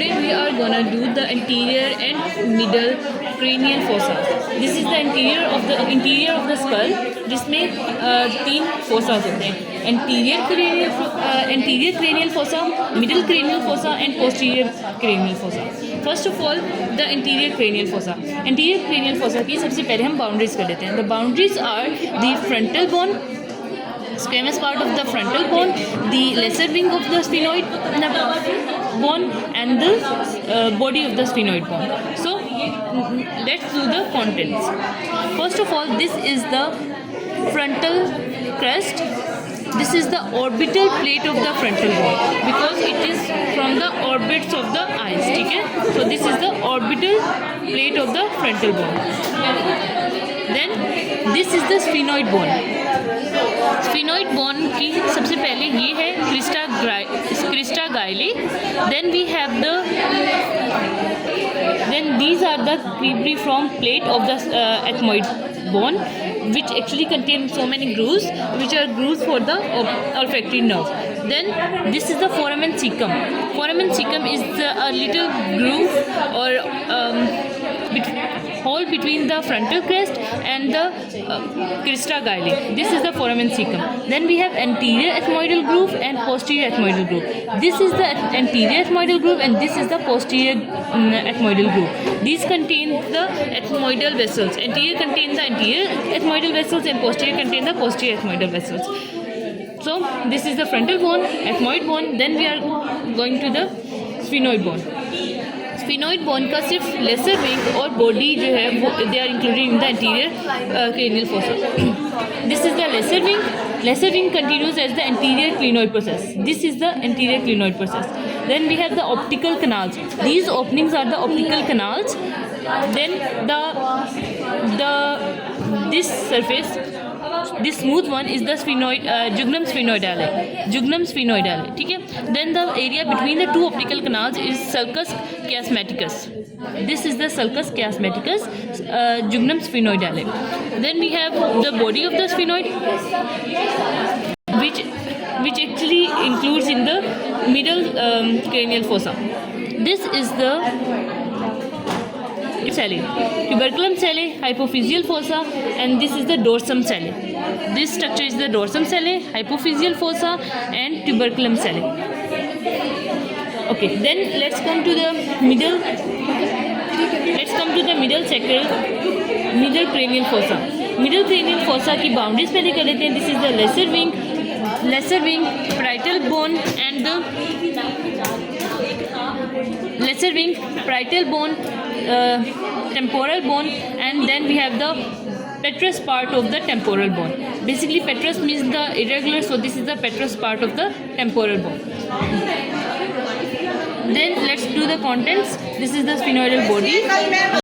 today we are gonna do the anterior and middle cranial fossa. This is the interior of the skull, जिसमें तीन fossas होते हैं, anterior cranial fossa, middle cranial fossa and posterior cranial fossa. First of all, the anterior cranial fossa. Anterior cranial fossa की सबसे पहले हम boundaries कर लेते हैं. The boundaries are the frontal bone, squamous part of the frontal bone, the lesser wing of the sphenoid bone and the body of the sphenoid bone. So let's do the contents. First of all, this is the frontal crest. This is the orbital plate of the frontal bone because it is from the orbits of the eyes. Okay? So this is the orbital plate of the frontal bone. Then this is the sphenoid bone. Sphenoid bone की सबसे पहले ये है crista gyli. Then we have then these are the cribriform plate of the ethmoid bone, which actually contain so many grooves, which are grooves for the olfactory nerve. Then this is the foramen cecum. Foramen cecum is a little groove or hole between the frontal crest and the crista gyli. This is the foramen cecum. Then we have anterior ethmoidal groove and posterior ethmoidal groove. This is the anterior ethmoidal groove and this is the posterior ethmoidal groove. These contain the ethmoidal vessels. Anterior contains the anterior ethmoidal vessels and posterior contain the posterior ethmoidal vessels. So this is the frontal bone, ethmoid bone. Then we are going to the sphenoid bone. Sphenoid bone का सिर्फ lesser wing और body जो है वो they are included in the anterior cranial fossa. This is the lesser wing. Lesser wing continues as the anterior clinoid process. This is the anterior clinoid process. Then we have the optical canals. These openings are the optical canals. Then this surface, this smooth one is the jugulum sphenoidale. Jugulum sphenoidale. ठीक है? Then the area between the two optical canals is sulcus chiasmaticus. This is the sulcus chiasmaticus, jugulum sphenoidale. Then we have the body of the sphenoid, which actually includes in the middle cranial fossa. This is the sellae, tuberculum sellae, hypophyseal fossa, and this is the dorsum sellae. This structure is the dorsum sellae, hypophyseal fossa, and tuberculum sellae. Okay, then let's come to the middle. Let's come to the middle cranial fossa. Middle cranial fossa की boundaries पहले कर लेते हैं. This is the lesser wing, parietal bone, and the lesser wing, parietal bone, temporal bone, and then we have the petrous part of the temporal bone. Basically petrous means the irregular, so this is the petrous part of the temporal bone. Then let's do the contents. This is the sphenoidal body.